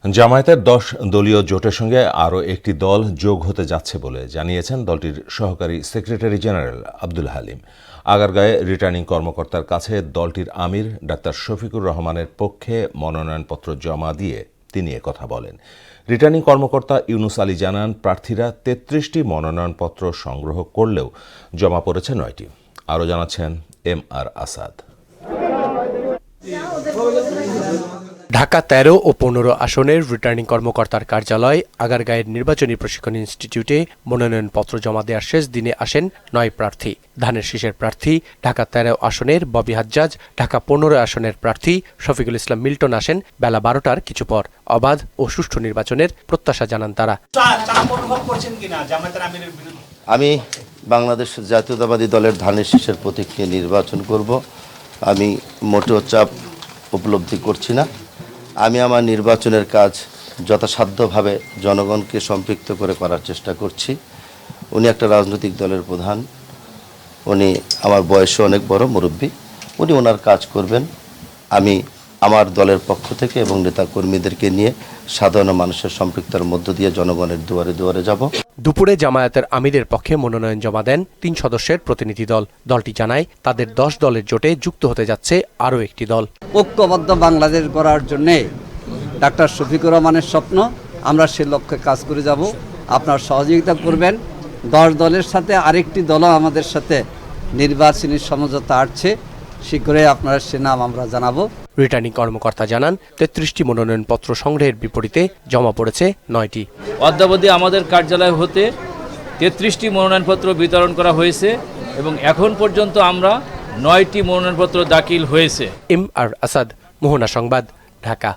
জামায়াতের 10 দলীয় জোটের সঙ্গে আরও একটি দল যোগ হতে যাচ্ছে বলে জানিয়েছেন দলটির সহকারী সেক্রেটারি জেনারেল আব্দুল হালিম। আগারগাঁয়ে রিটার্নিং কর্মকর্তার কাছে দলটির আমির ডাক্তার শফিকুর রহমানের পক্ষে মনোনয়নপত্র জমা দিয়ে তিনি একথা বলেন। রিটার্নিং কর্মকর্তা ইউনুস আলী জানান, প্রার্থীরা 33টি মনোনয়নপত্র সংগ্রহ করলেও জমা পড়েছে 9টি। আরও জানাচ্ছেন MR আসাদ। ঢাকা 13 ও 15 আসনের রিটার্নিং কর্মকর্তার কার্যালয় আগারগাঁয়ের নির্বাচনী প্রশিক্ষণ ইনস্টিটিউটে মনোনয়নপত্র জমা দেওয়ার শেষ দিনে আসেন 9 প্রার্থী। ধানের শীষের প্রার্থী ঢাকা 13 আসনের ববি হাজ্জাজ, ঢাকা 15 আসনের প্রার্থী শফিকুল ইসলাম মিল্টন আসেন বেলা 12টার কিছু পর। অবাধ ও সুষ্ঠু নির্বাচনের প্রত্যাশা জানান তারা। আমি বাংলাদেশ জাতীয়তাবাদী দলের ধানের শীষের প্রতীক নিয়ে নির্বাচন করব। আমি মোটেও চাপ উপলব্ধি করছি না। আমি আমার নির্বাচনের কাজ যথাসাধ্যভাবে জনগণকে সম্পৃক্ত করে করার চেষ্টা করছি। উনি একটা রাজনৈতিক দলের প্রধান, উনি আমার বয়সে অনেক বড় মুরব্বী, উনি ওনার কাজ করবেন। আমি আমার দলের পক্ষ থেকে এবং নেতাকর্মীদেরকে নিয়ে সাধারণ মানুষের সম্পৃক্তার মধ্য দিয়ে জনগণের দুয়ারে দুয়ারে যাব। দুপুরে জামায়াতের আমিরের পক্ষে মনোনয়ন জমা দেন 3 সদস্যের প্রতিনিধি দল। দলটি জানায় তাদের 10 দলের জোটে যুক্ত হতে যাচ্ছে আরও একটি দল। ঐক্যবদ্ধ বাংলাদেশ গড়ার জন্যে ডাক্তার শফিকুর রহমানের স্বপ্ন, আমরা সে লক্ষ্যে কাজ করে যাব। আপনার সহযোগিতা করবেন। 10 দলের সাথে আরেকটি দলও আমাদের সাথে নির্বাচনী সমঝোতা আসছে, শীঘ্রই আপনার সে নাম আমরা জানাবো। রিটার্নিং কর্মকর্তা জানান 33টি মনোনয়নপত্র সংগ্রহের বিপরীতে জমা পড়েছে 9টি। অদ্যাবধি আমাদের কার্যালয় হতে 33টি মনোনয়নপত্র বিতরণ করা হয়েছে এবং এখন পর্যন্ত আমরা 9টি মনোনয়নপত্র দাখিল হয়েছে। MR আসাদ, মোহনা সংবাদ, ঢাকা।